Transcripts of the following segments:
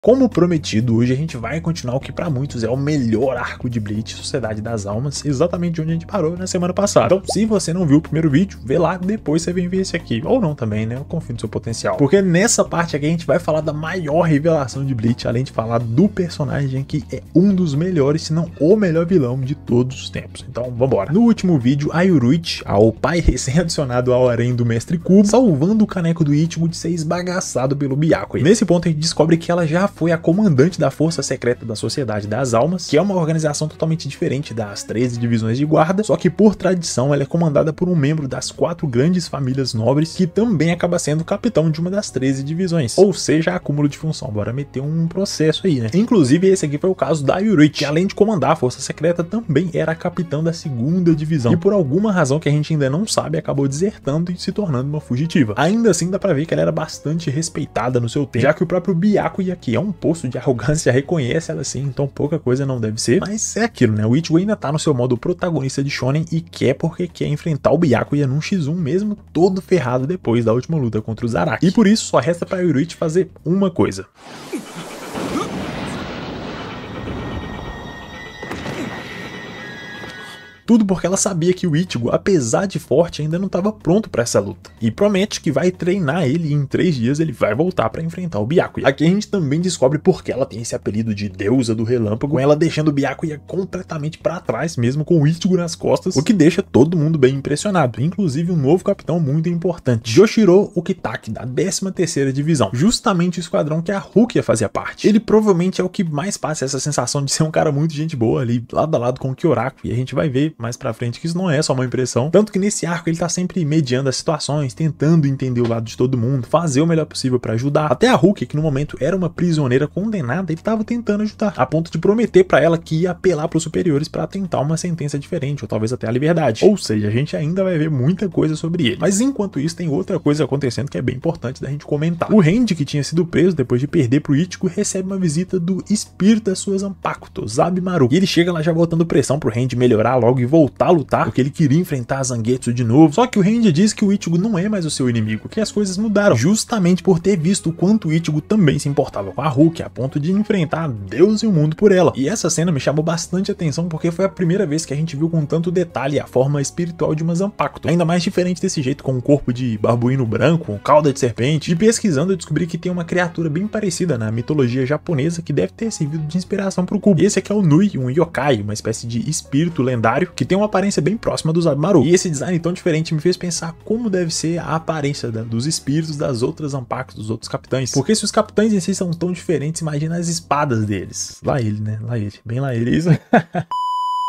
Como prometido, hoje a gente vai continuar o que pra muitos é o melhor arco de Bleach, Sociedade das Almas, exatamente onde a gente parou na semana passada. Então, se você não viu o primeiro vídeo, vê lá, depois você vem ver esse aqui. Ou não também, né? Eu confio no seu potencial. Porque nessa parte aqui a gente vai falar da maior revelação de Bleach, além de falar do personagem que é um dos melhores, se não o melhor vilão de todos os tempos. Então, vambora. No último vídeo, a Yoruichi, o pai recém-adicionado ao harém do Mestre Kubo, salvando o caneco do Ichigo de ser esbagaçado pelo Byakuya. Nesse ponto a gente descobre que ela já foi a comandante da Força Secreta da Sociedade das Almas, que é uma organização totalmente diferente das 13 divisões de guarda, só que por tradição ela é comandada por um membro das 4 grandes famílias nobres, que também acaba sendo capitão de uma das 13 divisões, ou seja, acúmulo de função. Bora meter um processo aí, né? Inclusive esse aqui foi o caso da Yoruichi, que além de comandar a Força Secreta, também era capitã da 2ª divisão, e por alguma razão que a gente ainda não sabe, acabou desertando e se tornando uma fugitiva. Ainda assim dá pra ver que ela era bastante respeitada no seu tempo, já que o próprio Byakuya, que é um poço de arrogância, reconhece ela assim, então pouca coisa não deve ser. Mas é aquilo, né? O Ichigo ainda tá no seu modo protagonista de shonen e quer porque quer enfrentar o Byakuya num X1 mesmo todo ferrado depois da última luta contra o Zaraki. E por isso só resta pra Yoruichi fazer uma coisa. Tudo porque ela sabia que o Ichigo, apesar de forte, ainda não estava pronto para essa luta. E promete que vai treinar ele e em 3 dias ele vai voltar para enfrentar o Byakuya. Aqui a gente também descobre porque ela tem esse apelido de Deusa do Relâmpago, com ela deixando o Byakuya completamente para trás, mesmo com o Ichigo nas costas, o que deixa todo mundo bem impressionado, inclusive um novo capitão muito importante, Joshiro Ukitake, da 13ª divisão, justamente o esquadrão que a Rukia fazia parte. Ele provavelmente é o que mais passa essa sensação de ser um cara muito gente boa ali, lado a lado com o Kyoraku, e a gente vai ver mais pra frente que isso não é só uma impressão, tanto que nesse arco ele tá sempre mediando as situações, tentando entender o lado de todo mundo, fazer o melhor possível pra ajudar. Até a Rukia, que no momento era uma prisioneira condenada, ele tava tentando ajudar, a ponto de prometer pra ela que ia apelar pros superiores pra tentar uma sentença diferente, ou talvez até a liberdade. Ou seja, a gente ainda vai ver muita coisa sobre ele. Mas enquanto isso, tem outra coisa acontecendo que é bem importante da gente comentar. O Randy, que tinha sido preso depois de perder pro Ichigo, recebe uma visita do espírito das suas Zanpakuto, Zabimaru. E ele chega lá já botando pressão pro Randy melhorar logo e voltar a lutar, porque ele queria enfrentar a Zangetsu de novo. Só que o Randy diz que o Ichigo não é mais o seu inimigo, que as coisas mudaram, justamente por ter visto o quanto o Ichigo também se importava com a Rukia, a ponto de enfrentar Deus e o mundo por ela. E essa cena me chamou bastante atenção, porque foi a primeira vez que a gente viu com tanto detalhe a forma espiritual de uma Zanpakuto, ainda mais diferente desse jeito, com um corpo de barbuíno branco, com cauda de serpente. E pesquisando eu descobri que tem uma criatura bem parecida na mitologia japonesa que deve ter servido de inspiração pro Kubo. Esse aqui é o Nui, um yokai, uma espécie de espírito lendário que tem uma aparência bem próxima do Zabimaru. E esse design tão diferente me fez pensar como deve ser a aparência dos espíritos das outras Zanpakuto, dos outros capitães. Porque se os capitães em si são tão diferentes, imagina as espadas deles. Lá ele, né? Lá ele. Bem lá ele. Isso.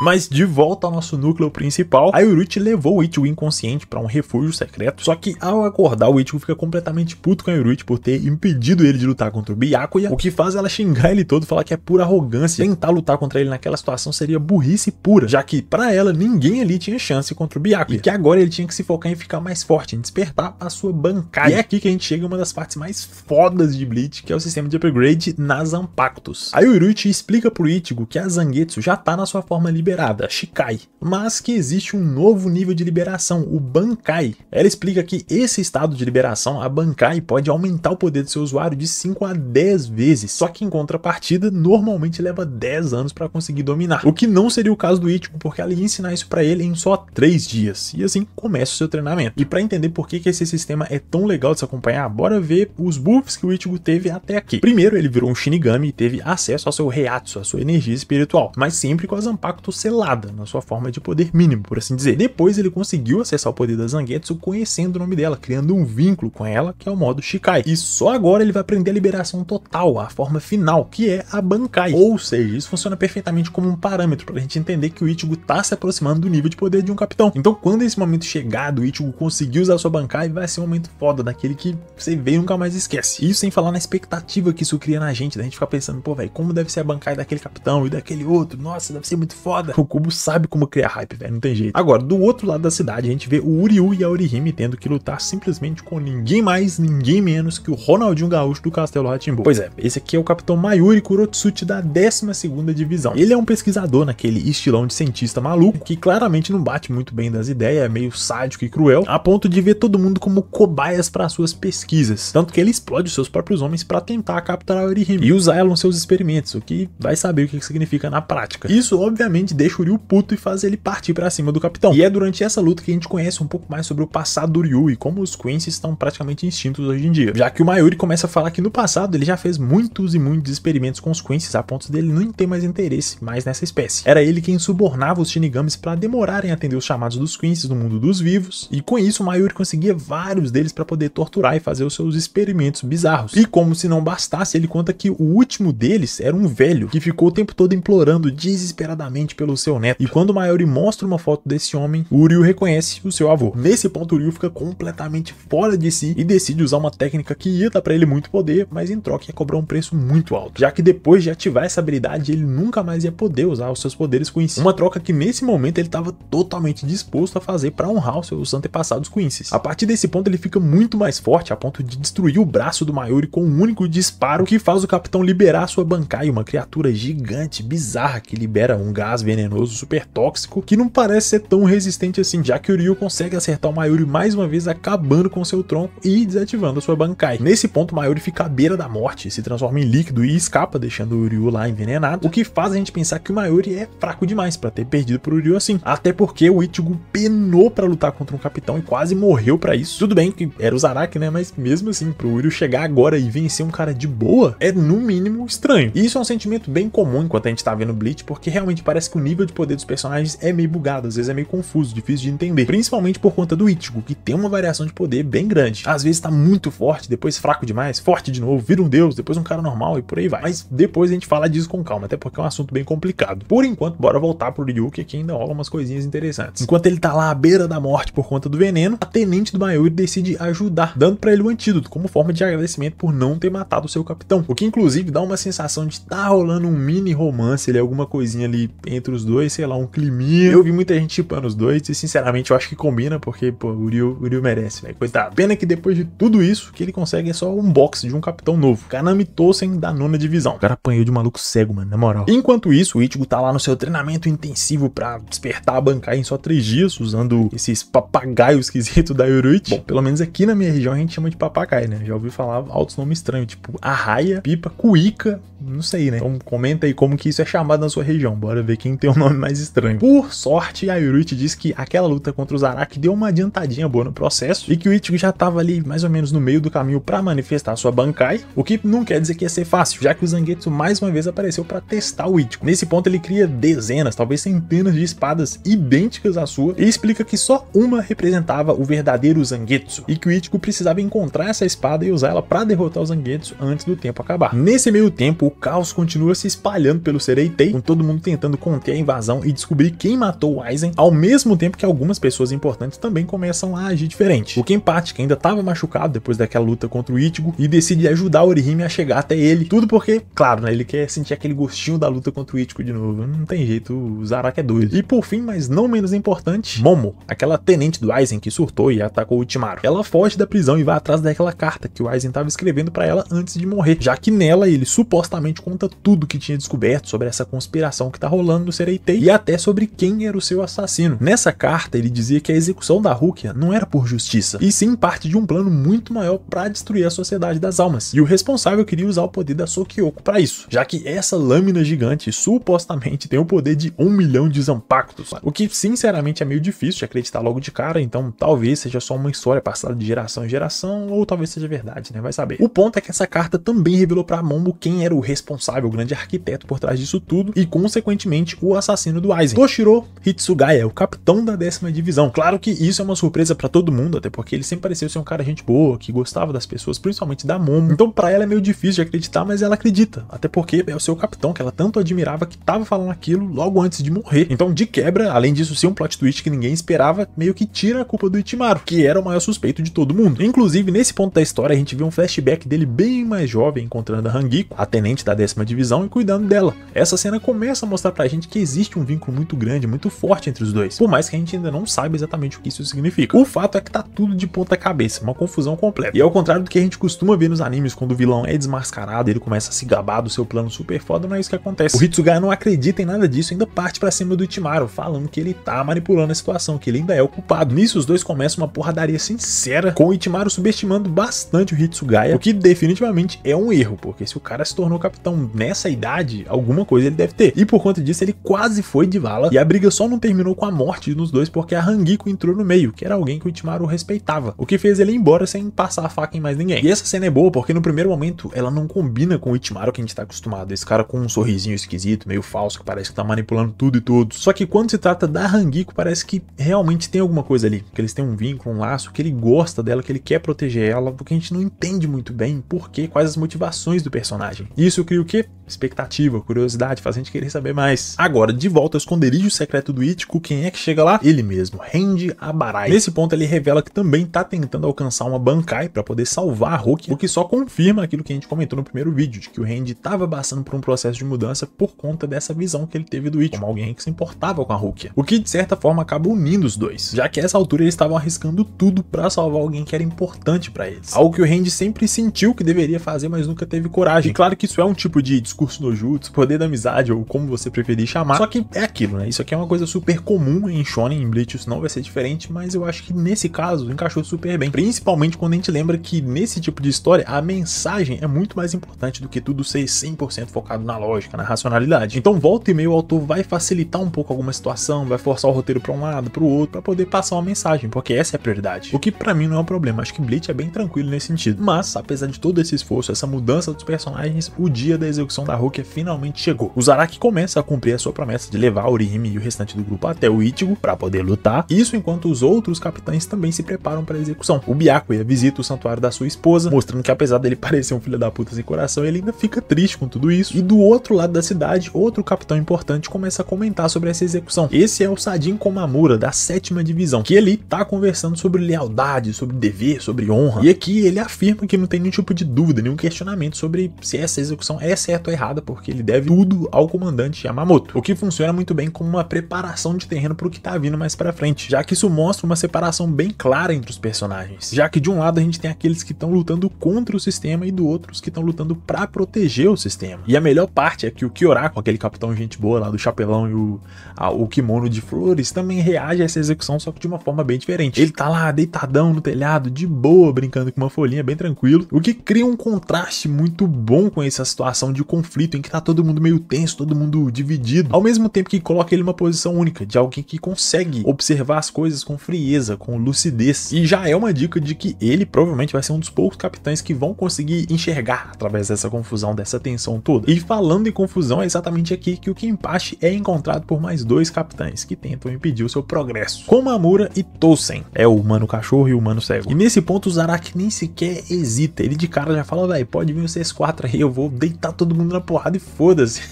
Mas de volta ao nosso núcleo principal, a Yoruichi levou o Ichigo inconsciente para um refúgio secreto, só que ao acordar o Ichigo fica completamente puto com a Yoruichi por ter impedido ele de lutar contra o Byakuya, o que faz ela xingar ele todo, falar que é pura arrogância. Tentar lutar contra ele naquela situação seria burrice pura, já que para ela ninguém ali tinha chance contra o Byakuya, e que agora ele tinha que se focar em ficar mais forte, em despertar a sua Bankai. E é aqui que a gente chega a uma das partes mais fodas de Bleach, que é o sistema de upgrade nas Zanpakutos. A Yoruichi explica pro Ichigo que a Zangetsu já tá na sua forma liberada, Shikai, mas que existe um novo nível de liberação, o Bankai. Ela explica que esse estado de liberação, a Bankai, pode aumentar o poder do seu usuário de 5 a 10 vezes, só que em contrapartida normalmente leva 10 anos para conseguir dominar, o que não seria o caso do Ichigo, porque ela ia ensinar isso para ele em só 3 dias, e assim começa o seu treinamento. E para entender por que esse sistema é tão legal de se acompanhar, bora ver os buffs que o Ichigo teve até aqui. Primeiro, ele virou um Shinigami e teve acesso ao seu Reiatsu, a sua energia espiritual, mas sempre com a Zanpakuto selada, na sua forma de poder mínimo, por assim dizer. Depois ele conseguiu acessar o poder da Zangetsu conhecendo o nome dela, criando um vínculo com ela, que é o modo Shikai. E só agora ele vai aprender a liberação total, a forma final, que é a Bankai. Ou seja, isso funciona perfeitamente como um parâmetro pra gente entender que o Ichigo tá se aproximando do nível de poder de um capitão. Então quando esse momento chegar, o Ichigo conseguir usar a sua Bankai, vai ser um momento foda, daquele que você vê e nunca mais esquece. Isso sem falar na expectativa que isso cria na gente, da gente ficar pensando, pô velho, como deve ser a Bankai daquele capitão e daquele outro, nossa, deve ser muito foda. foda. O Kubo sabe como criar hype, velho, não tem jeito. Agora, do outro lado da cidade, a gente vê o Uryu e a Orihime tendo que lutar simplesmente com ninguém mais, ninguém menos que o Ronaldinho Gaúcho do Castelo Rá-Tim-Bum. Pois é, esse aqui é o Capitão Mayuri Kurotsuchi da 12ª Divisão. Ele é um pesquisador naquele estilão de cientista maluco, que claramente não bate muito bem das ideias, é meio sádico e cruel, a ponto de ver todo mundo como cobaias para suas pesquisas. Tanto que ele explode os seus próprios homens para tentar capturar a Orihime e usar ela nos seus experimentos, o que vai saber o que significa na prática. Isso obviamente deixa o Uryu puto e faz ele partir para cima do capitão. E é durante essa luta que a gente conhece um pouco mais sobre o passado do Uryu e como os Quincy estão praticamente extintos hoje em dia. Já que o Mayuri começa a falar que no passado ele já fez muitos e muitos experimentos com os Quincy a ponto dele não ter mais interesse mais nessa espécie. Era ele quem subornava os Shinigamis para demorarem a atender os chamados dos Quincy no mundo dos vivos, e com isso o Mayuri conseguia vários deles para poder torturar e fazer os seus experimentos bizarros. E como se não bastasse, ele conta que o último deles era um velho que ficou o tempo todo implorando desesperadamente pelo seu neto. E quando o Mayuri mostra uma foto desse homem, o Uryu reconhece o seu avô. Nesse ponto, o Uryu fica completamente fora de si e decide usar uma técnica que ia dar para ele muito poder, mas em troca ia cobrar um preço muito alto, já que depois de ativar essa habilidade ele nunca mais ia poder usar os seus poderes Quincy. Uma troca que nesse momento ele estava totalmente disposto a fazer para honrar os seus antepassados Quincy. A partir desse ponto ele fica muito mais forte, a ponto de destruir o braço do Mayuri com um único disparo, que faz o capitão liberar sua Bankai, uma criatura gigante, bizarra, que libera um gás venenoso super tóxico, que não parece ser tão resistente assim, já que o Ryu consegue acertar o Mayuri mais uma vez, acabando com seu tronco e desativando a sua Bankai. Nesse ponto o Mayuri fica à beira da morte, se transforma em líquido e escapa, deixando o Ryu lá envenenado, o que faz a gente pensar que o Mayuri é fraco demais para ter perdido pro Ryu assim, até porque o Ichigo penou para lutar contra um capitão e quase morreu para isso. Tudo bem que era o Zaraki, né, mas mesmo assim, pro Ryu chegar agora e vencer um cara de boa, é no mínimo estranho. E isso é um sentimento bem comum enquanto a gente tá vendo Bleach, porque realmente parece que o nível de poder dos personagens é meio bugado, às vezes é meio confuso, difícil de entender, principalmente por conta do Ichigo, que tem uma variação de poder bem grande. Às vezes tá muito forte, depois fraco demais, forte de novo, vira um deus, depois um cara normal e por aí vai. Mas depois a gente fala disso com calma, até porque é um assunto bem complicado. Por enquanto, bora voltar pro Ryu, que aqui ainda rola umas coisinhas interessantes. Enquanto ele tá lá à beira da morte por conta do veneno, a tenente do Mayuri decide ajudar, dando pra ele o antídoto, como forma de agradecimento por não ter matado o seu capitão. O que inclusive dá uma sensação de tá rolando um mini romance ali, alguma coisinha ali entre os dois, sei lá, um climinha. Eu vi muita gente chipando os dois e sinceramente eu acho que combina, porque pô, o Ryu merece, velho, coitado. Pena que depois de tudo isso, o que ele consegue é só um box de um capitão novo, Kanami Tosen da 9ª Divisão. O cara apanhou de maluco cego, mano, na moral. Enquanto isso, o Ichigo tá lá no seu treinamento intensivo pra despertar a Bankai em só 3 dias, usando esses papagaios esquisitos da Yoruichi. Bom, pelo menos aqui na minha região a gente chama de papagaio, né? Já ouvi falar altos nomes estranhos, tipo Arraia, Pipa, Cuíca, não sei, né? Então comenta aí como que isso é chamado na sua região, bora ver quem tem um nome mais estranho. Por sorte, a Yoruichi disse que aquela luta contra o Zaraki deu uma adiantadinha boa no processo e que o Ichigo já tava ali mais ou menos no meio do caminho pra manifestar sua Bankai, o que não quer dizer que ia ser fácil, já que o Zangetsu mais uma vez apareceu pra testar o Ichigo. Nesse ponto ele cria dezenas, talvez centenas de espadas idênticas à sua e explica que só uma representava o verdadeiro Zangetsu e que o Ichigo precisava encontrar essa espada e usar ela pra derrotar o Zangetsu antes do tempo acabar. Nesse meio tempo, o caos continua se espalhando pelo Sereitei, com todo mundo tentando conter a invasão e descobrir quem matou o Aizen, ao mesmo tempo que algumas pessoas importantes também começam a agir diferente. O Kenpachi, que ainda estava machucado depois daquela luta contra o Ichigo, e decide ajudar a Orihime a chegar até ele, tudo porque, claro, né, ele quer sentir aquele gostinho da luta contra o Ichigo de novo. Não tem jeito, o Zaraki é doido. E por fim, mas não menos importante, Momo, aquela tenente do Aizen que surtou e atacou o Ultimaru. Ela foge da prisão e vai atrás daquela carta que o Aizen estava escrevendo para ela antes de morrer, já que nela ele supostamente conta tudo que tinha descoberto sobre essa conspiração que tá rolando no Sereitei e até sobre quem era o seu assassino. Nessa carta ele dizia que a execução da Rukia não era por justiça, e sim parte de um plano muito maior para destruir a Sociedade das Almas, e o responsável queria usar o poder da Sokyoko para isso, já que essa lâmina gigante supostamente tem o poder de 1 milhão de Zanpakutos, o que sinceramente é meio difícil de acreditar logo de cara, então talvez seja só uma história passada de geração em geração, ou talvez seja verdade, né, vai saber. O ponto é que essa carta também revelou para Momo quem era o responsável, o grande arquiteto por trás disso tudo, e consequentemente o assassino do Aizen, Toshiro Hitsugaya, o capitão da 10ª Divisão. Claro que isso é uma surpresa pra todo mundo, até porque ele sempre pareceu ser um cara gente boa, que gostava das pessoas, principalmente da Momo. Então pra ela é meio difícil de acreditar, mas ela acredita, até porque é o seu capitão, que ela tanto admirava, que tava falando aquilo logo antes de morrer. Então de quebra, além disso ser um plot twist que ninguém esperava, meio que tira a culpa do Itimaru, que era o maior suspeito de todo mundo. Inclusive nesse ponto da história a gente vê um flashback dele bem mais jovem, encontrando a Hangiko, a tenente comandante da 10ª divisão e cuidando dela. Essa cena começa a mostrar pra gente que existe um vínculo muito grande, muito forte entre os dois, por mais que a gente ainda não saiba exatamente o que isso significa. O fato é que tá tudo de ponta cabeça, uma confusão completa. E ao contrário do que a gente costuma ver nos animes, quando o vilão é desmascarado, ele começa a se gabar do seu plano super foda, não é isso que acontece. O Hitsugaya não acredita em nada disso, ainda parte pra cima do Itimaru, falando que ele tá manipulando a situação, que ele ainda é o culpado. Nisso os dois começam uma porradaria sincera, com o Itimaru subestimando bastante o Hitsugaya, o que definitivamente é um erro, porque se o cara se tornou capitão nessa idade, alguma coisa ele deve ter. E por conta disso ele quase foi de vala, e a briga só não terminou com a morte dos dois porque a Hangiko entrou no meio, que era alguém que o Itimaru respeitava, o que fez ele ir embora sem passar a faca em mais ninguém. E essa cena é boa porque no primeiro momento ela não combina com o Itimaru que a gente tá acostumado, esse cara com um sorrisinho esquisito, meio falso, que parece que tá manipulando tudo e todos. Só que quando se trata da Hangiko, parece que realmente tem alguma coisa ali, que eles têm um vínculo, um laço, que ele gosta dela, que ele quer proteger ela, porque a gente não entende muito bem por quê, quais as motivações do personagem. E isso cria o quê? Expectativa, curiosidade, faz a gente querer saber mais. Agora, de volta ao esconderijo secreto do Ichigo, quem é que chega lá? Ele mesmo, Renji Abarai. Nesse ponto ele revela que também tá tentando alcançar uma Bankai para poder salvar a Rukia, o que só confirma aquilo que a gente comentou no primeiro vídeo, de que o Renji tava passando por um processo de mudança por conta dessa visão que ele teve do Ichigo, como alguém que se importava com a Rukia. O que de certa forma acaba unindo os dois, já que a essa altura eles estavam arriscando tudo para salvar alguém que era importante para eles. Algo que o Renji sempre sentiu que deveria fazer, mas nunca teve coragem. E claro que isso é um tipo de discurso no jutsu, poder da amizade, ou como você preferir chamar, só que é aquilo, né? Isso aqui é uma coisa super comum em Shonen, em Bleach isso não vai ser diferente, mas eu acho que nesse caso encaixou super bem, principalmente quando a gente lembra que nesse tipo de história a mensagem é muito mais importante do que tudo ser 100% focado na lógica, na racionalidade. Então volta e meia o autor vai facilitar um pouco alguma situação, vai forçar o roteiro para um lado, para o outro, para poder passar uma mensagem, porque essa é a prioridade. O que para mim não é um problema, acho que Bleach é bem tranquilo nesse sentido. Mas, apesar de todo esse esforço, essa mudança dos personagens, o dia da execução da Rukia finalmente chegou. O Zaraki começa a cumprir a sua promessa de levar Orihime e o restante do grupo até o Ichigo para poder lutar, isso enquanto os outros capitães também se preparam para a execução. O Byakuya visita o santuário da sua esposa, mostrando que apesar dele parecer um filho da puta sem coração, ele ainda fica triste com tudo isso. E do outro lado da cidade, outro capitão importante começa a comentar sobre essa execução. Esse é o Sajin Komamura, da 7ª divisão, que ele tá conversando sobre lealdade, sobre dever, sobre honra. E aqui ele afirma que não tem nenhum tipo de dúvida, nenhum questionamento sobre se essa execução é certa ou errada, porque ele deve tudo ao comandante Yamamoto. O que funciona muito bem como uma preparação de terreno para o que tá vindo mais pra frente, já que isso mostra uma separação bem clara entre os personagens. Já que de um lado a gente tem aqueles que estão lutando contra o sistema e do outro os que estão lutando pra proteger o sistema. E a melhor parte é que o Kyorako, aquele capitão gente boa lá do chapelão e o kimono de flores, também reage a essa execução, só que de uma forma bem diferente. Ele tá lá deitadão no telhado, de boa, brincando com uma folhinha, bem tranquilo, o que cria um contraste muito bom com essa situação de conflito em que tá todo mundo meio tenso, todo mundo dividido, ao mesmo tempo que coloca ele numa posição única, de alguém que consegue observar as coisas com frieza, com lucidez. E já é uma dica de que ele provavelmente vai ser um dos poucos capitães que vão conseguir enxergar através dessa confusão, dessa tensão toda. E falando em confusão, é exatamente aqui que o Kenpachi é encontrado por mais dois capitães que tentam impedir o seu progresso, Komamura e Tousen, é o humano cachorro e o humano cego. E nesse ponto o Zaraki nem sequer hesita, ele de cara já fala, velho, pode vir vocês 4 aí, eu vou deitar todo mundo na porrada e foda-se.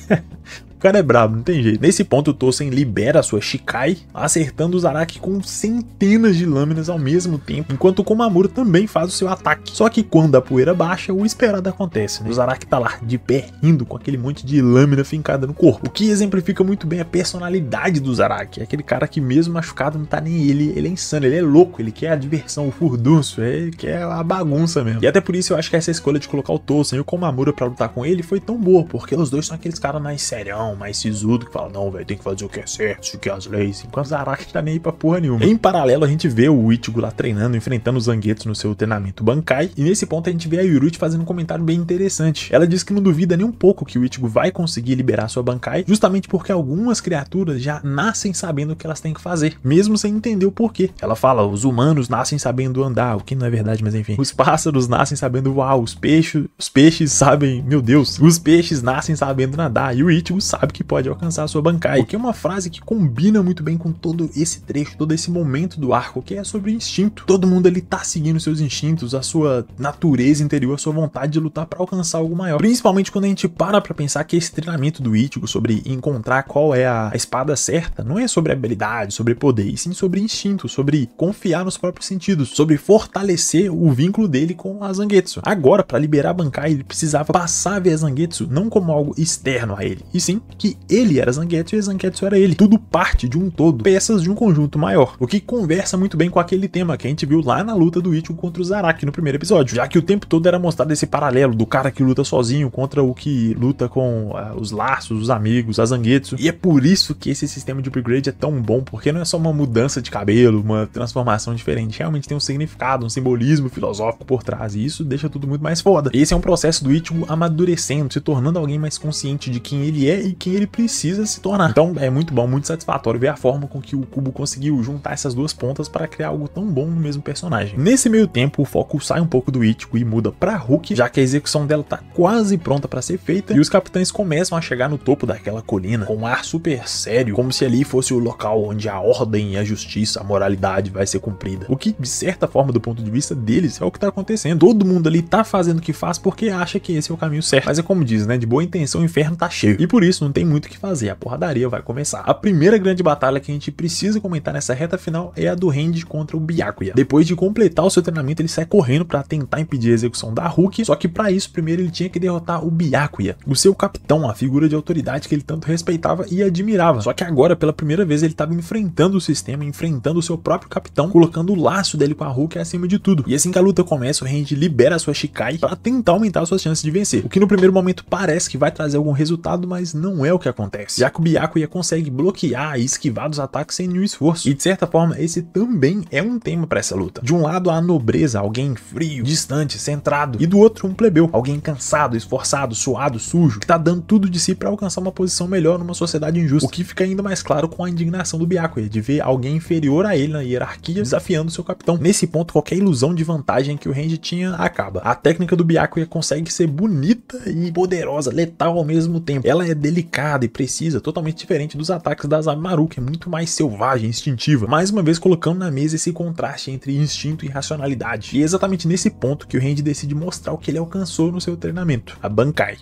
O cara é brabo, não tem jeito. Nesse ponto o Tousen libera a sua Shikai, acertando o Zaraki com centenas de lâminas ao mesmo tempo, enquanto o Komamura também faz o seu ataque. Só que quando a poeira baixa, o esperado acontece, né? O Zaraki tá lá, de pé, rindo, com aquele monte de lâmina fincada no corpo, o que exemplifica muito bem a personalidade do Zaraki. É aquele cara que mesmo machucado não tá nem ele é insano, ele é louco, ele quer a diversão, o furdunço, ele quer a bagunça mesmo. E até por isso eu acho que essa escolha de colocar o Tousen e o Komamura pra lutar com ele foi tão boa, porque os dois são aqueles caras mais serião, mais sisudo, que fala, não, velho, tem que fazer o que é certo, seguir as leis, enquanto o Zaraki tá nem aí pra porra nenhuma. Em paralelo, a gente vê o Ichigo lá treinando, enfrentando os Zangetsu no seu treinamento Bankai, e nesse ponto a gente vê a Yuruchi fazendo um comentário bem interessante. Ela diz que não duvida nem um pouco que o Ichigo vai conseguir liberar sua Bankai, justamente porque algumas criaturas já nascem sabendo o que elas têm que fazer, mesmo sem entender o porquê. Ela fala, os humanos nascem sabendo andar, o que não é verdade, mas enfim. Os pássaros nascem sabendo voar, os peixes sabem, meu Deus, os peixes nascem sabendo nadar, e o Ichigo sabe sabe que pode alcançar a sua Bankai. O que é uma frase que combina muito bem com todo esse trecho, todo esse momento do arco, que é sobre instinto. Todo mundo ali tá seguindo seus instintos, a sua natureza interior, a sua vontade de lutar pra alcançar algo maior. Principalmente quando a gente para pra pensar que esse treinamento do Ichigo sobre encontrar qual é a espada certa, não é sobre habilidade, sobre poder, e sim sobre instinto, sobre confiar nos próprios sentidos, sobre fortalecer o vínculo dele com a Zangetsu. Agora, pra liberar a Bankai, ele precisava passar a ver a Zangetsu não como algo externo a ele, e sim que ele era Zangetsu e a Zangetsu era ele. Tudo parte de um todo, peças de um conjunto maior. O que conversa muito bem com aquele tema que a gente viu lá na luta do Ichigo contra o Zaraki no primeiro episódio, já que o tempo todo era mostrado esse paralelo do cara que luta sozinho contra o que luta com os laços, os amigos, a Zangetsu. E é por isso que esse sistema de upgrade é tão bom, porque não é só uma mudança de cabelo, uma transformação diferente, realmente tem um significado, um simbolismo filosófico por trás, e isso deixa tudo muito mais foda. Esse é um processo do Ichigo amadurecendo, se tornando alguém mais consciente de quem ele é e quem ele precisa se tornar. Então é muito bom, muito satisfatório ver a forma com que o Kubo conseguiu juntar essas duas pontas para criar algo tão bom no mesmo personagem. Nesse meio tempo, o foco sai um pouco do Ichigo e muda pra Ruki, já que a execução dela tá quase pronta para ser feita, e os capitães começam a chegar no topo daquela colina com um ar super sério, como se ali fosse o local onde a ordem, a justiça, a moralidade vai ser cumprida. O que, de certa forma, do ponto de vista deles, é o que tá acontecendo. Todo mundo ali tá fazendo o que faz porque acha que esse é o caminho certo. Mas é como diz, né? De boa intenção o inferno tá cheio. E por isso não tem muito o que fazer, a porradaria vai começar. A primeira grande batalha que a gente precisa comentar nessa reta final é a do Randy contra o Byakuya. Depois de completar o seu treinamento, ele sai correndo pra tentar impedir a execução da Ruki, só que pra isso, primeiro ele tinha que derrotar o Byakuya, o seu capitão, a figura de autoridade que ele tanto respeitava e admirava. Só que agora, pela primeira vez, ele estava enfrentando o sistema, enfrentando o seu próprio capitão, colocando o laço dele com a Ruki acima de tudo. E assim que a luta começa, o Randy libera a sua Shikai para tentar aumentar suas chances de vencer, o que no primeiro momento parece que vai trazer algum resultado, mas não é o que acontece, já que o Byakuya consegue bloquear e esquivar dos ataques sem nenhum esforço. E de certa forma, esse também é um tema para essa luta. De um lado, a nobreza, alguém frio, distante, centrado, e do outro, um plebeu, alguém cansado, esforçado, suado, sujo, que tá dando tudo de si para alcançar uma posição melhor numa sociedade injusta. O que fica ainda mais claro com a indignação do Byakuya, de ver alguém inferior a ele na hierarquia desafiando seu capitão. Nesse ponto, qualquer ilusão de vantagem que o Randy tinha acaba. A técnica do Byakuya consegue ser bonita e poderosa, letal ao mesmo tempo. Ela é delicada e precisa, totalmente diferente dos ataques da Zabimaru, que é muito mais selvagem, instintiva. Mais uma vez colocando na mesa esse contraste entre instinto e racionalidade. E é exatamente nesse ponto que o Randy decide mostrar o que ele alcançou no seu treinamento, a Bankai.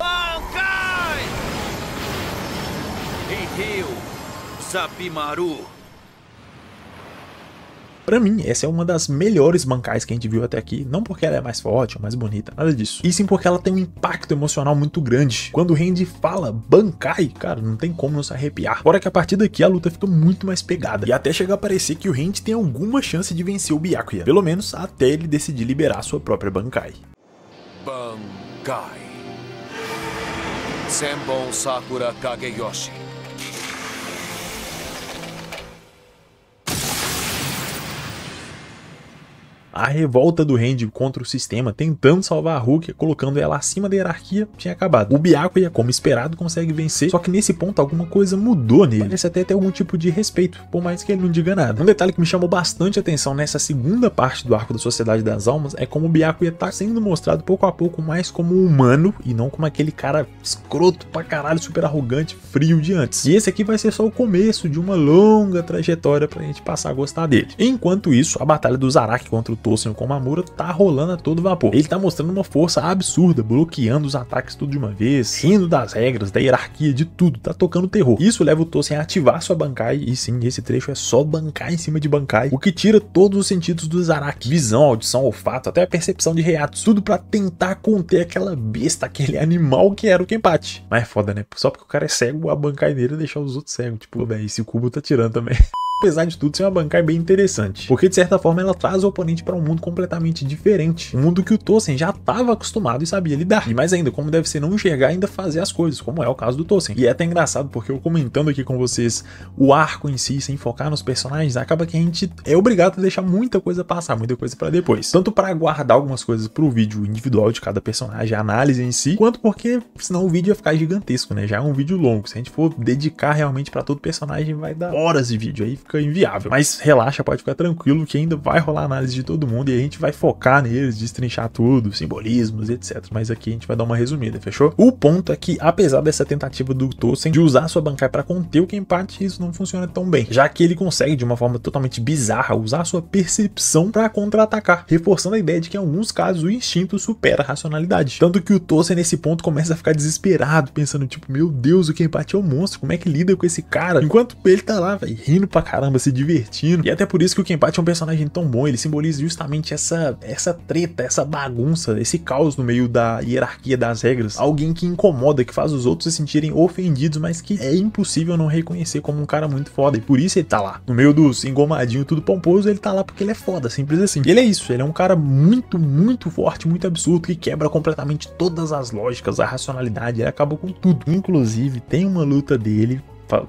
Zabimaru. Pra mim, essa é uma das melhores Bankais que a gente viu até aqui, não porque ela é mais forte ou mais bonita, nada disso, e sim porque ela tem um impacto emocional muito grande. Quando o Randy fala Bankai, cara, não tem como não se arrepiar. Fora que a partir daqui a luta ficou muito mais pegada, e até chegar a parecer que o Randy tem alguma chance de vencer o Byakuya, pelo menos até ele decidir liberar sua própria Bankai. Bankai. Senbon Sakura Kageyoshi. A revolta do Randy contra o sistema, tentando salvar a Rukia, colocando ela acima da hierarquia, tinha acabado. O Byakuya, como esperado, consegue vencer, só que nesse ponto alguma coisa mudou nele. Parece até ter algum tipo de respeito, por mais que ele não diga nada. Um detalhe que me chamou bastante atenção nessa segunda parte do arco da Sociedade das Almas é como o Byakuya tá sendo mostrado pouco a pouco mais como um humano e não como aquele cara escroto pra caralho, super arrogante, frio de antes. E esse aqui vai ser só o começo de uma longa trajetória pra gente passar a gostar dele. Enquanto isso, a batalha do Zaraki contra o Tosen com o Mamura tá rolando a todo vapor. Ele tá mostrando uma força absurda, bloqueando os ataques tudo de uma vez, rindo das regras, da hierarquia, de tudo, tá tocando terror. Isso leva o Tosen a ativar sua Bankai, e sim, esse trecho é só Bankai em cima de Bankai, o que tira todos os sentidos do Zaraki. Visão, audição, olfato, até a percepção de reatos, tudo pra tentar conter aquela besta, aquele animal que era o Kenpachi. Mas é foda, né? Só porque o cara é cego, a Bankai dele é deixar os outros cegos. Tipo, bem, esse Kubo tá tirando também. Apesar de tudo, ser uma Bankai bem interessante, porque de certa forma ela traz o oponente para um mundo completamente diferente, um mundo que o Tosen já estava acostumado e sabia lidar, e mais ainda, como deve ser não enxergar e ainda fazer as coisas, como é o caso do Tosen. E é até engraçado porque eu comentando aqui com vocês o arco em si, sem focar nos personagens, acaba que a gente é obrigado a deixar muita coisa passar, muita coisa para depois, tanto para guardar algumas coisas pro vídeo individual de cada personagem, a análise em si, quanto porque senão o vídeo ia ficar gigantesco, né? Já é um vídeo longo, se a gente for dedicar realmente para todo personagem vai dar horas de vídeo, aí fica inviável. Mas relaxa, pode ficar tranquilo que ainda vai rolar análise de todo mundo e a gente vai focar neles, destrinchar tudo, simbolismos, etc. Mas aqui a gente vai dar uma resumida, fechou? O ponto é que, apesar dessa tentativa do Tozen de usar sua Bankai para conter o Kenpachi, isso não funciona tão bem, já que ele consegue, de uma forma totalmente bizarra, usar sua percepção para contra-atacar, reforçando a ideia de que em alguns casos o instinto supera a racionalidade. Tanto que o Tozen nesse ponto começa a ficar desesperado, pensando tipo, meu Deus, o Kenpachi é um monstro, como é que lida com esse cara? Enquanto ele tá lá, véio, rindo pra caramba, se divertindo. E até por isso que o Kenpachi é um personagem tão bom, ele simboliza justamente essa treta, essa bagunça, esse caos no meio da hierarquia das regras. Alguém que incomoda, que faz os outros se sentirem ofendidos, mas que é impossível não reconhecer como um cara muito foda. E por isso ele tá lá. No meio dos engomadinhos tudo pomposo, ele tá lá porque ele é foda, simples assim. E ele é isso, ele é um cara muito, muito forte, muito absurdo, que quebra completamente todas as lógicas, a racionalidade, ele acabou com tudo. Inclusive, tem uma luta dele,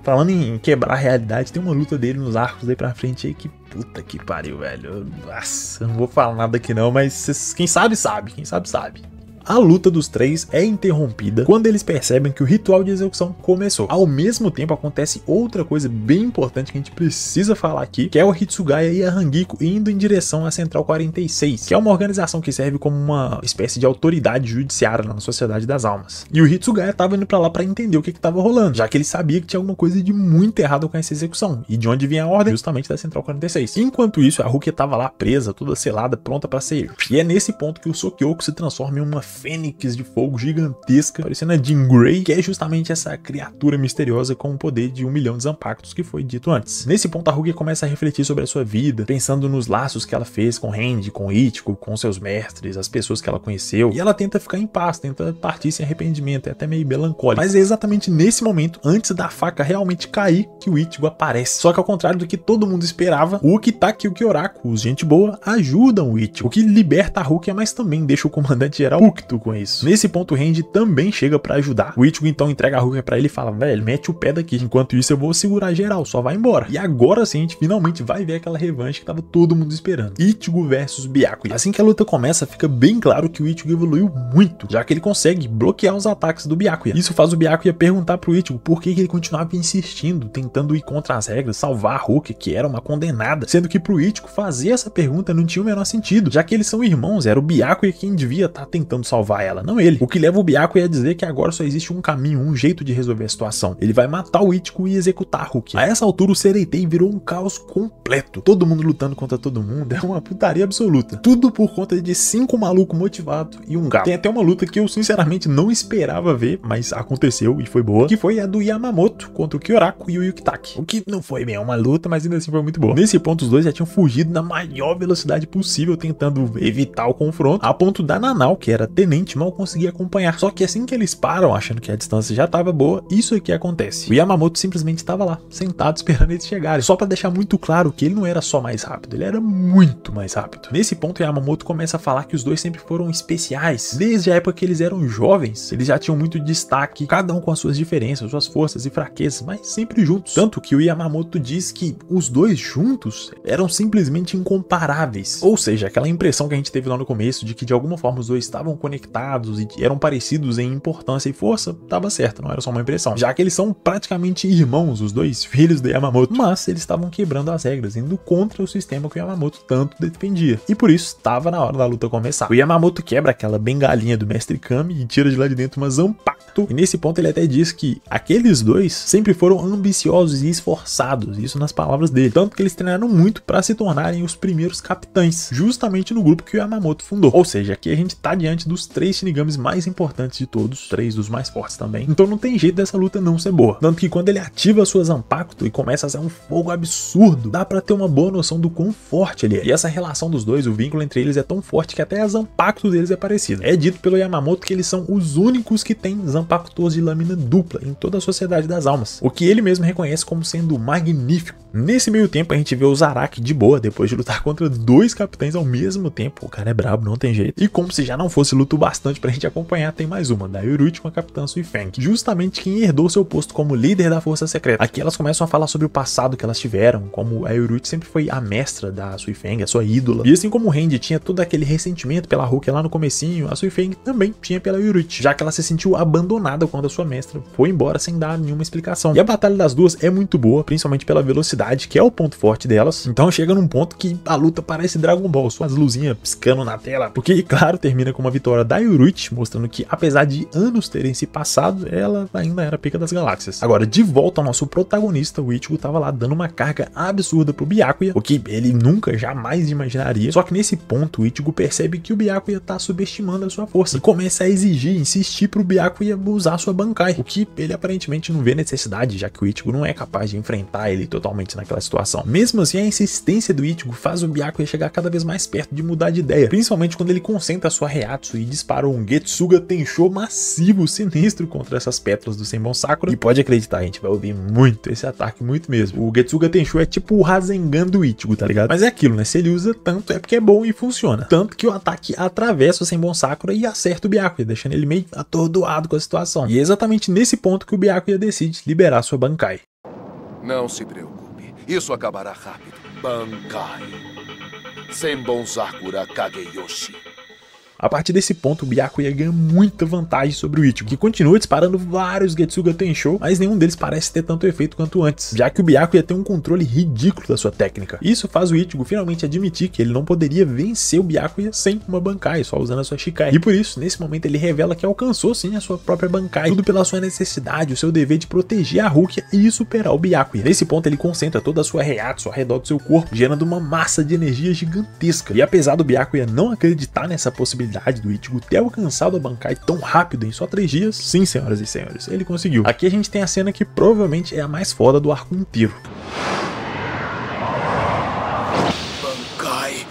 falando em quebrar a realidade, tem uma luta dele nos arcos daí pra frente aí que puta que pariu, velho. Nossa, eu não vou falar nada aqui não, mas quem sabe, sabe. Quem sabe, sabe. A luta dos três é interrompida quando eles percebem que o ritual de execução começou. Ao mesmo tempo acontece outra coisa bem importante que a gente precisa falar aqui, que é o Hitsugaya e a Hangiko indo em direção à Central 46, que é uma organização que serve como uma espécie de autoridade judiciária na Sociedade das Almas. E o Hitsugaya tava indo pra lá pra entender o que tava rolando, já que ele sabia que tinha alguma coisa de muito errado com essa execução, e de onde vinha a ordem, justamente da Central 46. Enquanto isso, a Rukia tava lá presa, toda selada, pronta pra sair. E é nesse ponto que o Sokyoku se transforma em uma fênix de fogo gigantesca, parecendo a Jean Grey, que é justamente essa criatura misteriosa com o poder de 1 milhão de Zanpakutos que foi dito antes. Nesse ponto a Rukia começa a refletir sobre a sua vida, pensando nos laços que ela fez com Randy, com Ichigo, com seus mestres, as pessoas que ela conheceu, e ela tenta ficar em paz, tenta partir sem arrependimento, é até meio melancólico. Mas é exatamente nesse momento, antes da faca realmente cair, que o Ichigo aparece. Só que ao contrário do que todo mundo esperava, o Ukitake e o Kyoraku, os gente boa, ajudam o Ichigo, o que liberta a Rukia, mas também deixa o comandante geral puto com isso. Nesse ponto o Randy também chega pra ajudar. O Ichigo então entrega a Rukia pra ele e fala, velho, mete o pé daqui, enquanto isso eu vou segurar geral, só vai embora. E agora sim a gente finalmente vai ver aquela revanche que tava todo mundo esperando. Ichigo versus Byakuya. Assim que a luta começa, fica bem claro que o Ichigo evoluiu muito, já que ele consegue bloquear os ataques do Byakuya. Isso faz o Byakuya perguntar pro Ichigo por que ele continuava insistindo, tentando ir contra as regras, salvar a Rukia, que era uma condenada, sendo que pro Ichigo fazer essa pergunta não tinha o menor sentido, já que eles são irmãos, era o Byakuya quem devia estar tentando salvar ela, não ele. O que leva o Byakuya a dizer que agora só existe um caminho, um jeito de resolver a situação. Ele vai matar o Ichigo e executar a Rukia. A essa altura o Sereitei virou um caos completo. Todo mundo lutando contra todo mundo, é uma putaria absoluta. Tudo por conta de 5 malucos motivados e um gato. Tem até uma luta que eu sinceramente não esperava ver, mas aconteceu e foi boa, que foi a do Yamamoto contra o Kyoraku e o Ukitake. O que não foi bem uma luta, mas ainda assim foi muito boa. Nesse ponto os dois já tinham fugido na maior velocidade possível, tentando evitar o confronto, a ponto da Nanao, que era tenente, mal conseguia acompanhar. Só que assim que eles param, achando que a distância já estava boa, isso aqui acontece. O Yamamoto simplesmente estava lá, sentado esperando eles chegarem, só para deixar muito claro que ele não era só mais rápido, ele era muito mais rápido. Nesse ponto o Yamamoto começa a falar que os dois sempre foram especiais. Desde a época que eles eram jovens, eles já tinham muito destaque, cada um com as suas diferenças, suas forças e fraquezas, mas sempre juntos. Tanto que o Yamamoto diz que os dois juntos eram simplesmente incomparáveis. Ou seja, aquela impressão que a gente teve lá no começo de que de alguma forma os dois estavam conectados e eram parecidos em importância e força, estava certo, não era só uma impressão. Já que eles são praticamente irmãos, os dois filhos do Yamamoto, mas eles estavam quebrando as regras, indo contra o sistema que o Yamamoto tanto defendia. E por isso, estava na hora da luta começar. O Yamamoto quebra aquela bengalinha do Mestre Kami e tira de lá de dentro uma Zanpakuto. E nesse ponto ele até diz que aqueles dois sempre foram ambiciosos e esforçados, isso nas palavras dele. Tanto que eles treinaram muito para se tornarem os primeiros capitães, justamente no grupo que o Yamamoto fundou. Ou seja, aqui a gente tá diante dos 3 Shinigamis mais importantes de todos, 3 dos mais fortes também. Então não tem jeito dessa luta não ser boa. Tanto que quando ele ativa a sua Zanpakuto e começa a ser um fogo absurdo, dá pra ter uma boa noção do quão forte ele é. E essa relação dos dois, o vínculo entre eles é tão forte que até a Zanpakuto deles é parecida. É dito pelo Yamamoto que eles são os únicos que têm Zanpakutos de lâmina dupla em toda a Sociedade das Almas, o que ele mesmo reconhece como sendo magnífico. Nesse meio tempo a gente vê o Zaraki de boa, depois de lutar contra 2 capitães ao mesmo tempo. O cara é brabo, não tem jeito. E como se já não fosse lutou bastante pra gente acompanhar, tem mais uma, da Uruti com a Capitã Suifeng, justamente quem herdou seu posto como líder da Força Secreta. Aqui elas começam a falar sobre o passado que elas tiveram, como a Uruti sempre foi a mestra da Suifeng, a sua ídola. E assim como o Randy tinha todo aquele ressentimento pela Rukia lá no comecinho, a Suifeng também tinha pela Uruti, já que ela se sentiu abandonada quando a sua mestra foi embora sem dar nenhuma explicação. E a batalha das duas é muito boa, principalmente pela velocidade, que é o ponto forte delas. Então chega num ponto que a luta parece Dragon Ball, só as luzinhas piscando na tela, porque claro, termina com uma vitória da Uruti, mostrando que apesar de anos terem se passado, ela ainda era a pica das galáxias. Agora, de volta ao nosso protagonista, o Ichigo tava lá dando uma carga absurda pro Byakuya, o que ele nunca, jamais imaginaria. Só que nesse ponto, o Ichigo percebe que o Byakuya tá subestimando a sua força e começa a exigir, insistir pro Byakuya usar sua Bankai, o que ele aparentemente não vê necessidade, já que o Ichigo não é capaz de enfrentar ele totalmente naquela situação. Mesmo assim, a insistência do Ichigo faz o Byakuya chegar cada vez mais perto de mudar de ideia, principalmente quando ele concentra sua Reiatsu e dispara um Getsuga Tensho massivo, sinistro contra essas pétalas do Senbon Sakura. E pode acreditar, a gente vai ouvir muito esse ataque, muito mesmo. O Getsuga Tensho é tipo o Rasengan do Ichigo, tá ligado? Mas é aquilo, né? Se ele usa tanto é porque é bom e funciona. Tanto que o ataque atravessa o Senbon Sakura e acerta o Byakuya, deixando ele meio atordoado com a situação. E é exatamente nesse ponto que o Byakuya decide liberar sua Bankai. Não se preocupe, isso acabará rápido. Bankai. Senbon Sakura Kageyoshi. A partir desse ponto, o Byakuya ganha muita vantagem sobre o Ichigo, que continua disparando vários Getsuga Tensho, mas nenhum deles parece ter tanto efeito quanto antes, já que o Byakuya tem um controle ridículo da sua técnica. Isso faz o Ichigo finalmente admitir que ele não poderia vencer o Byakuya sem uma Bankai, só usando a sua Shikai. E por isso, nesse momento, ele revela que alcançou sim a sua própria Bankai, tudo pela sua necessidade, o seu dever de proteger a Rukia e superar o Byakuya. Nesse ponto, ele concentra toda a sua Reiatsu ao redor do seu corpo, gerando uma massa de energia gigantesca. E apesar do Byakuya não acreditar nessa possibilidade do Ichigo ter alcançado a Bankai tão rápido em só 3 dias, sim, senhoras e senhores, ele conseguiu. Aqui a gente tem a cena que provavelmente é a mais foda do arco inteiro. Bankai.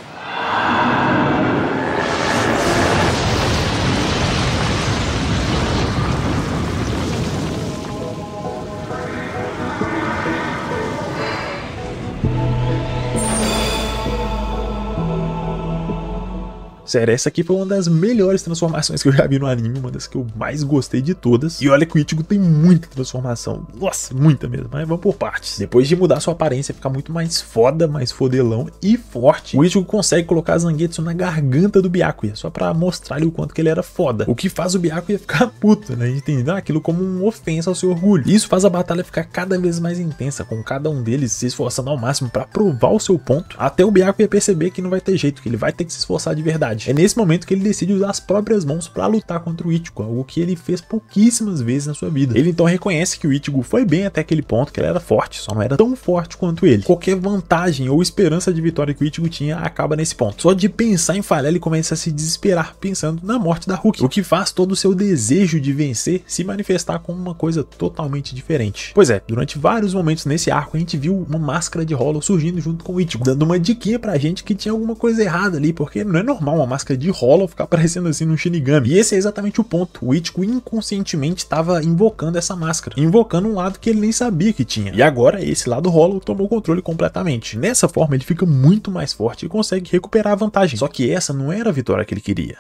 Sério, essa aqui foi uma das melhores transformações que eu já vi no anime, uma das que eu mais gostei de todas. E olha que o Ichigo tem muita transformação, nossa, muita mesmo, mas vamos por partes. Depois de mudar sua aparência, ficar muito mais foda, mais fodelão e forte, o Ichigo consegue colocar a Zangetsu na garganta do Byakuya, só pra mostrar-lhe o quanto que ele era foda. O que faz o Byakuya ficar puto, né, entendendo aquilo como uma ofensa ao seu orgulho. E isso faz a batalha ficar cada vez mais intensa, com cada um deles se esforçando ao máximo pra provar o seu ponto, até o Byakuya perceber que não vai ter jeito, que ele vai ter que se esforçar de verdade. É nesse momento que ele decide usar as próprias mãos para lutar contra o Ichigo, algo que ele fez pouquíssimas vezes na sua vida. Ele então reconhece que o Ichigo foi bem até aquele ponto, que ele era forte, só não era tão forte quanto ele. Qualquer vantagem ou esperança de vitória que o Ichigo tinha acaba nesse ponto. Só de pensar em falhar, ele começa a se desesperar, pensando na morte da Rukia, o que faz todo o seu desejo de vencer se manifestar como uma coisa totalmente diferente. Pois é, durante vários momentos nesse arco a gente viu uma máscara de Hollow surgindo junto com o Ichigo, dando uma diquinha pra gente que tinha alguma coisa errada ali, porque não é normal uma máscara de Hollow ficar aparecendo assim num Shinigami. E esse é exatamente o ponto. O Ichigo inconscientemente estava invocando essa máscara, invocando um lado que ele nem sabia que tinha. E agora esse lado Hollow tomou o controle completamente. Nessa forma ele fica muito mais forte e consegue recuperar a vantagem. Só que essa não era a vitória que ele queria.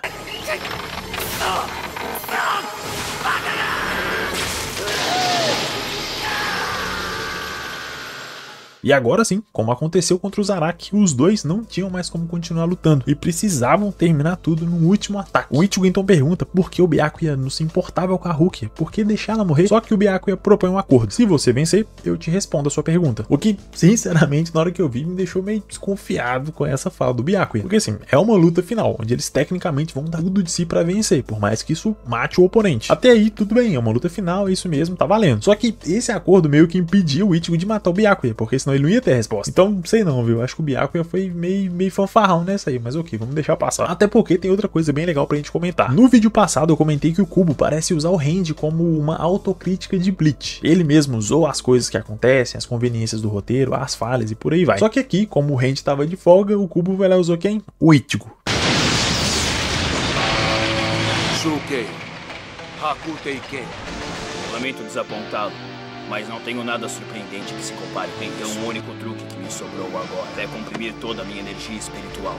E agora sim, como aconteceu contra os Araki, os dois não tinham mais como continuar lutando e precisavam terminar tudo no último ataque. O Ichigo então pergunta por que o Byakuya não se importava com a Rukia, por que deixar ela morrer? Só que o Byakuya propõe um acordo: se você vencer, eu te respondo a sua pergunta. O que, sinceramente, na hora que eu vi, me deixou meio desconfiado com essa fala do Byakuya. Porque assim, é uma luta final, onde eles tecnicamente vão dar tudo de si pra vencer, por mais que isso mate o oponente. Até aí, tudo bem, é uma luta final, é isso mesmo, tá valendo. Só que esse acordo meio que impediu o Ichigo de matar o Byakuya, porque senão ele não ia ter resposta. Então, sei não, viu? Acho que o Byakuya foi meio fanfarrão nessa aí, mas ok, vamos deixar passar. Até porque tem outra coisa bem legal pra gente comentar. No vídeo passado eu comentei que o Kubo parece usar o Randy como uma autocrítica de Bleach. Ele mesmo usou as coisas que acontecem, as conveniências do roteiro, as falhas e por aí vai. Só que aqui, como o Randy tava de folga, o Kubo vai lá e usou quem? O Ichigo. Shukei. Hakuteiken. Lamento desapontá-lo, mas não tenho nada surpreendente que se compare com então um único truque que me sobrou agora é comprimir toda a minha energia espiritual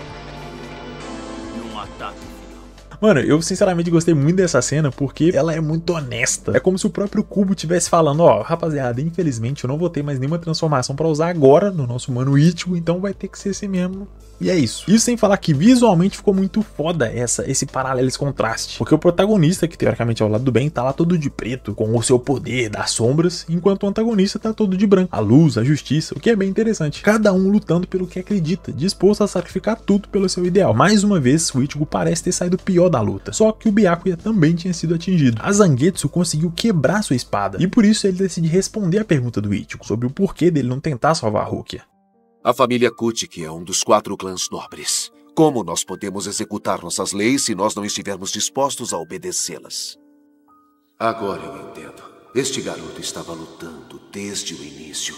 num ataque final. Mano, eu sinceramente gostei muito dessa cena porque ela é muito honesta. É como se o próprio Kubo estivesse falando, ó, rapaziada, infelizmente eu não vou ter mais nenhuma transformação pra usar agora no nosso humano Ichigo, então vai ter que ser esse mesmo. E é isso. Isso sem falar que visualmente ficou muito foda esse paralelo, esse contraste. Porque o protagonista, que teoricamente é o lado do bem, tá lá todo de preto, com o seu poder das sombras, enquanto o antagonista tá todo de branco. A luz, a justiça, o que é bem interessante. Cada um lutando pelo que acredita, disposto a sacrificar tudo pelo seu ideal. Mais uma vez, o Ichigo parece ter saído pior da luta. Só que o Byakuya também tinha sido atingido. A Zangetsu conseguiu quebrar sua espada, e por isso ele decide responder a pergunta do Ichigo sobre o porquê dele não tentar salvar a Rukia. A família Kutik é um dos 4 clãs nobres. Como nós podemos executar nossas leis se nós não estivermos dispostos a obedecê-las? Agora eu entendo. Este garoto estava lutando desde o início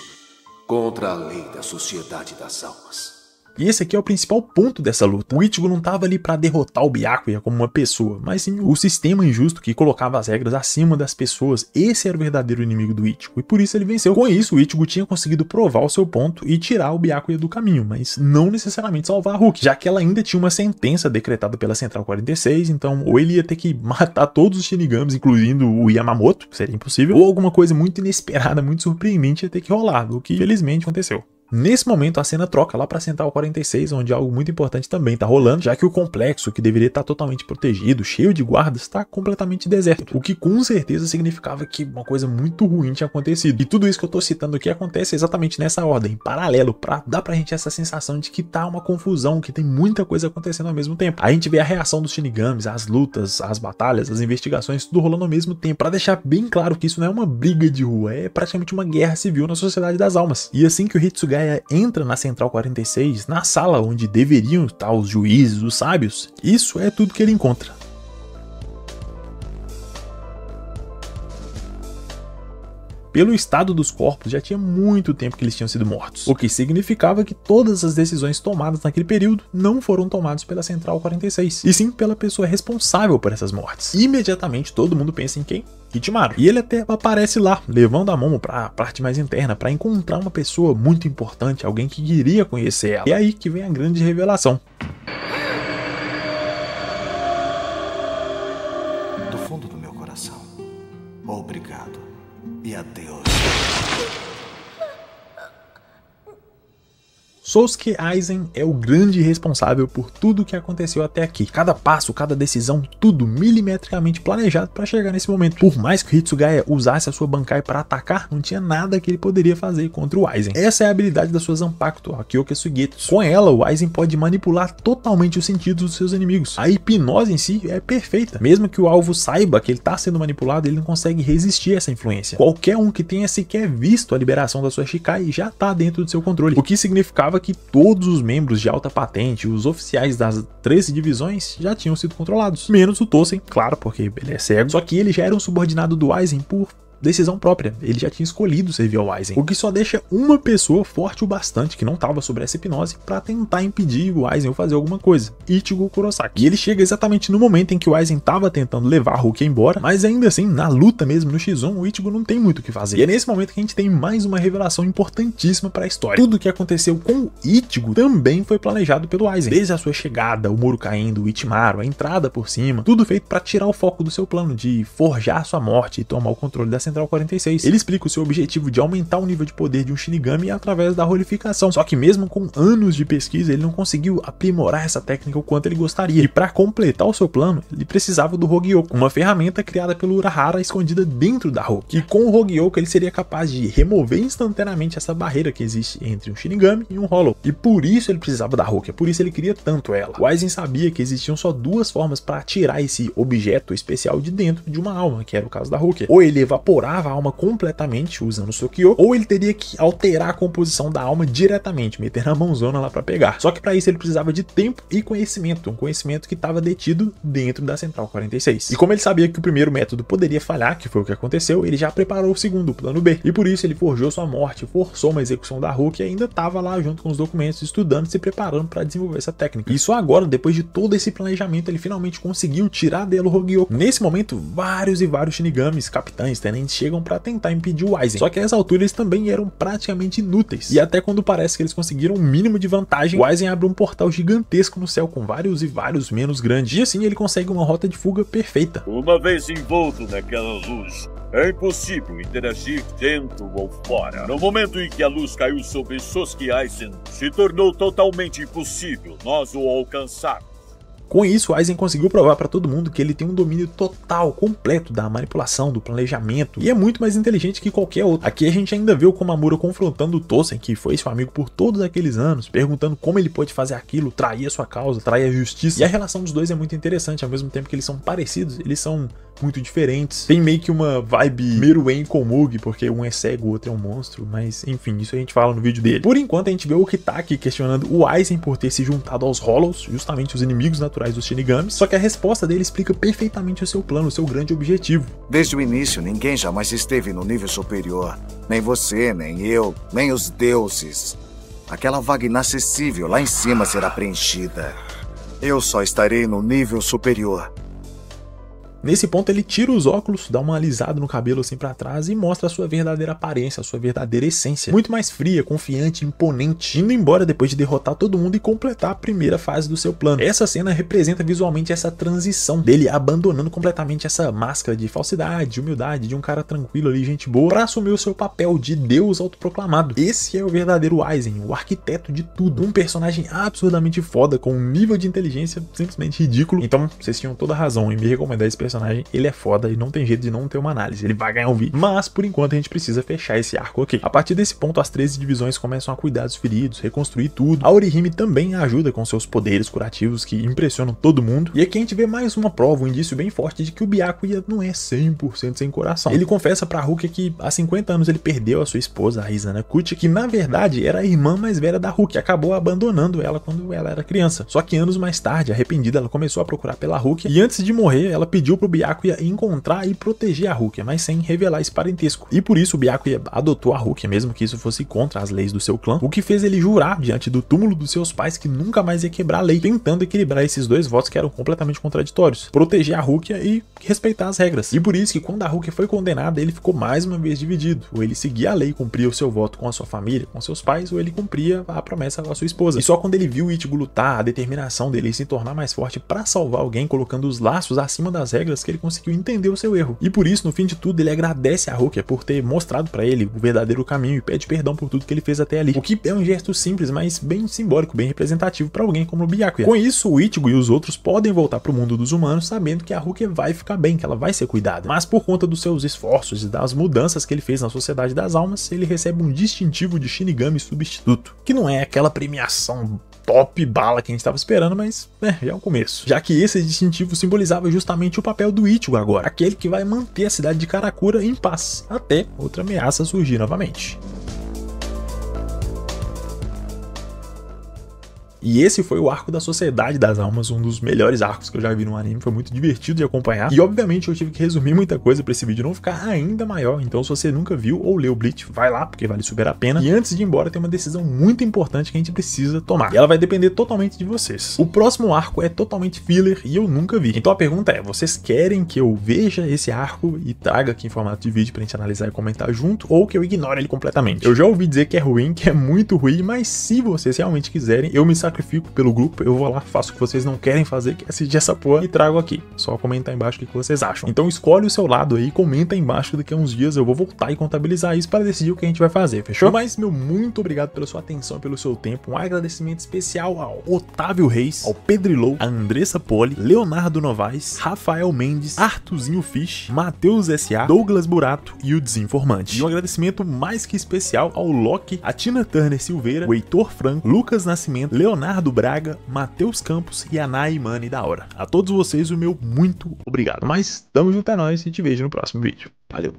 contra a lei da Sociedade das Almas. E esse aqui é o principal ponto dessa luta. O Ichigo não tava ali pra derrotar o Byakuya como uma pessoa, mas sim o sistema injusto que colocava as regras acima das pessoas. Esse era o verdadeiro inimigo do Ichigo, e por isso ele venceu. Com isso, o Ichigo tinha conseguido provar o seu ponto e tirar o Byakuya do caminho, mas não necessariamente salvar a Rukia, já que ela ainda tinha uma sentença decretada pela Central 46, então ou ele ia ter que matar todos os Shinigamis, incluindo o Yamamoto, que seria impossível, ou alguma coisa muito inesperada, muito surpreendente ia ter que rolar, o que felizmente aconteceu. Nesse momento a cena troca lá para Central 46, onde algo muito importante também tá rolando, já que o complexo, que deveria estar totalmente protegido, cheio de guardas, está completamente deserto, o que com certeza significava que uma coisa muito ruim tinha acontecido. E tudo isso que eu tô citando aqui acontece exatamente nessa ordem, em paralelo, pra dar pra gente essa sensação de que tá uma confusão, que tem muita coisa acontecendo ao mesmo tempo. Aí a gente vê a reação dos Shinigamis, as lutas, as batalhas, as investigações, tudo rolando ao mesmo tempo, pra deixar bem claro que isso não é uma briga de rua, é praticamente uma guerra civil na Sociedade das Almas. E assim que o Hitsugaya entra na Central 46, na sala onde deveriam estar os juízes, os sábios, isso é tudo que ele encontra. Pelo estado dos corpos, já tinha muito tempo que eles tinham sido mortos, o que significava que todas as decisões tomadas naquele período não foram tomadas pela Central 46, e sim pela pessoa responsável por essas mortes. Imediatamente todo mundo pensa em quem? Ichimaru. E ele até aparece lá, levando a Momo pra parte mais interna, pra encontrar uma pessoa muito importante, alguém que queria conhecer ela. E é aí que vem a grande revelação. Do fundo do meu coração, obrigado e adeus. Sousuke Aizen é o grande responsável por tudo o que aconteceu até aqui. Cada passo, cada decisão, tudo milimetricamente planejado para chegar nesse momento. Por mais que o Hitsugaya usasse a sua Bankai para atacar, não tinha nada que ele poderia fazer contra o Aizen. Essa é a habilidade da sua Zanpakuto, a Kyoka Suigetsu. Com ela, o Aizen pode manipular totalmente os sentidos dos seus inimigos. A hipnose em si é perfeita. Mesmo que o alvo saiba que ele está sendo manipulado, ele não consegue resistir a essa influência. Qualquer um que tenha sequer visto a liberação da sua Shikai já está dentro do seu controle, o que significava que todos os membros de alta patente, os oficiais das 13 divisões, já tinham sido controlados. Menos o Tosen, claro, porque ele é cego, só que ele já era um subordinado do Aizen por decisão própria, ele já tinha escolhido servir ao Aizen, o que só deixa uma pessoa forte o bastante, que não estava sobre essa hipnose, para tentar impedir o Aizen fazer alguma coisa, Ichigo Kurosaki. E ele chega exatamente no momento em que o Aizen estava tentando levar a Rukia embora, mas ainda assim, na luta mesmo, no X1, o Ichigo não tem muito o que fazer. E é nesse momento que a gente tem mais uma revelação importantíssima para a história. Tudo o que aconteceu com o Ichigo também foi planejado pelo Aizen, desde a sua chegada, o muro caindo, o Ichimaru, a entrada por cima, tudo feito para tirar o foco do seu plano de forjar sua morte e tomar o controle da Central 46. Ele explica o seu objetivo de aumentar o nível de poder de um Shinigami através da rolificação, só que mesmo com anos de pesquisa ele não conseguiu aprimorar essa técnica o quanto ele gostaria, e para completar o seu plano ele precisava do Hogyoku, uma ferramenta criada pelo Urahara escondida dentro da Rukia, e com o Hogyoku ele seria capaz de remover instantaneamente essa barreira que existe entre um Shinigami e um Hollow, e por isso ele precisava da Rukia, por isso ele queria tanto ela. O Aizen sabia que existiam só duas formas para tirar esse objeto especial de dentro de uma alma, que era o caso da Rukia: ou ele evaporava a alma completamente usando o seu Kyo, ou ele teria que alterar a composição da alma diretamente, meter na mãozona lá para pegar. Só que para isso ele precisava de tempo e conhecimento, um conhecimento que estava detido dentro da Central 46. E como ele sabia que o primeiro método poderia falhar, que foi o que aconteceu, ele já preparou o segundo, o plano B, e por isso ele forjou sua morte, forçou uma execução da Rukia e ainda estava lá junto com os documentos, estudando e se preparando para desenvolver essa técnica. E só agora, depois de todo esse planejamento, ele finalmente conseguiu tirar dela o Hogyoku. Nesse momento, vários e vários Shinigamis, capitães, tenentes eles chegam pra tentar impedir o Aizen. Só que a essa altura eles também eram praticamente inúteis. E até quando parece que eles conseguiram um mínimo de vantagem, o Aizen abre um portal gigantesco no céu com vários e vários menos grandes. E assim ele consegue uma rota de fuga perfeita. Uma vez envolto naquela luz, é impossível interagir dentro ou fora. No momento em que a luz caiu sobre Sosuke Aizen, se tornou totalmente impossível nós o alcançarmos. Com isso, o Aizen conseguiu provar pra todo mundo que ele tem um domínio total, completo da manipulação, do planejamento, e é muito mais inteligente que qualquer outro. Aqui a gente ainda vê o Komamura confrontando o Tosen, que foi seu amigo por todos aqueles anos, perguntando como ele pode fazer aquilo, trair a sua causa, trair a justiça. E a relação dos dois é muito interessante, ao mesmo tempo que eles são parecidos, eles são muito diferentes. Tem meio que uma vibe Meruem com Mugi, porque um é cego, o outro é um monstro, mas enfim, isso a gente fala no vídeo dele. Por enquanto a gente vê o Kitaki questionando o Aizen por ter se juntado aos Hollows, justamente os inimigos naturais dos Shinigamis, só que a resposta dele explica perfeitamente o seu plano, o seu grande objetivo. Desde o início, ninguém jamais esteve no nível superior. Nem você, nem eu, nem os deuses. Aquela vaga inacessível lá em cima será preenchida. Eu só estarei no nível superior. Nesse ponto ele tira os óculos, dá uma alisada no cabelo assim pra trás e mostra a sua verdadeira aparência, a sua verdadeira essência. Muito mais fria, confiante, imponente, indo embora depois de derrotar todo mundo e completar a primeira fase do seu plano. Essa cena representa visualmente essa transição dele abandonando completamente essa máscara de falsidade, de humildade, de um cara tranquilo ali, gente boa, pra assumir o seu papel de Deus autoproclamado. Esse é o verdadeiro Aizen, o arquiteto de tudo. Um personagem absurdamente foda, com um nível de inteligência simplesmente ridículo. Então, vocês tinham toda a razão em me recomendar esse personagem. Ele é foda e não tem jeito de não ter uma análise, ele vai ganhar um vídeo. Mas, por enquanto, a gente precisa fechar esse arco aqui. A partir desse ponto, as 13 divisões começam a cuidar dos feridos, reconstruir tudo. A Orihime também ajuda com seus poderes curativos que impressionam todo mundo. E aqui a gente vê mais uma prova, um indício bem forte de que o Byakuya não é 100% sem coração. Ele confessa pra Rukia que há 50 anos ele perdeu a sua esposa, a Izanakuchi, que na verdade era a irmã mais velha da Rukia, acabou abandonando ela quando ela era criança. Só que anos mais tarde, arrependida, ela começou a procurar pela Rukia e antes de morrer, ela pediu pro Byakuya encontrar e proteger a Rukia, mas sem revelar esse parentesco. E por isso o Byakuya adotou a Rukia, mesmo que isso fosse contra as leis do seu clã, o que fez ele jurar diante do túmulo dos seus pais que nunca mais ia quebrar a lei, tentando equilibrar esses dois votos que eram completamente contraditórios, proteger a Rukia e respeitar as regras. E por isso que quando a Rukia foi condenada, ele ficou mais uma vez dividido, ou ele seguia a lei, cumpria o seu voto com a sua família, com seus pais, ou ele cumpria a promessa com a sua esposa. E só quando ele viu o Ichigo lutar, a determinação dele se tornar mais forte pra salvar alguém, colocando os laços acima das regras, que ele conseguiu entender o seu erro. E por isso, no fim de tudo, ele agradece a Rukia por ter mostrado pra ele o verdadeiro caminho e pede perdão por tudo que ele fez até ali. O que é um gesto simples, mas bem simbólico, bem representativo pra alguém como o Byakuya. Com isso, o Ichigo e os outros podem voltar pro mundo dos humanos sabendo que a Rukia vai ficar bem, que ela vai ser cuidada. Mas por conta dos seus esforços e das mudanças que ele fez na Sociedade das Almas, ele recebe um distintivo de Shinigami substituto, que não é aquela premiação top bala que a gente estava esperando, mas já é um começo. Já que esse distintivo simbolizava justamente o papel do Ichigo agora, aquele que vai manter a cidade de Karakura em paz, até outra ameaça surgir novamente. E esse foi o arco da Sociedade das Almas, um dos melhores arcos que eu já vi no anime, foi muito divertido de acompanhar. E obviamente eu tive que resumir muita coisa para esse vídeo não ficar ainda maior, então se você nunca viu ou leu Bleach, vai lá, porque vale super a pena. E antes de ir embora tem uma decisão muito importante que a gente precisa tomar, e ela vai depender totalmente de vocês. O próximo arco é totalmente filler e eu nunca vi. Então a pergunta é, vocês querem que eu veja esse arco e traga aqui em formato de vídeo pra gente analisar e comentar junto, ou que eu ignore ele completamente? Eu já ouvi dizer que é ruim, que é muito ruim, mas se vocês realmente quiserem, eu me sacrifico pelo grupo, eu vou lá, faço o que vocês não querem fazer, que é assistir essa porra, e trago aqui. Só comentar embaixo o que vocês acham. Então escolhe o seu lado aí, comenta aí embaixo, que daqui a uns dias eu vou voltar e contabilizar isso para decidir o que a gente vai fazer, fechou? Mas meu muito obrigado pela sua atenção e pelo seu tempo. Um agradecimento especial ao Otávio Reis, ao Pedrilou, a Andressa Poli, Leonardo Novaes, Rafael Mendes, Artuzinho Fish, Matheus S.A., Douglas Burato e o Desinformante. E um agradecimento mais que especial ao Loki, a Tina Turner Silveira, o Heitor Franco, Lucas Nascimento, Leonardo Braga, Matheus Campos e a Naimane da hora. A todos vocês o meu muito obrigado. Mas tamo junto, é nóis e te vejo no próximo vídeo. Valeu!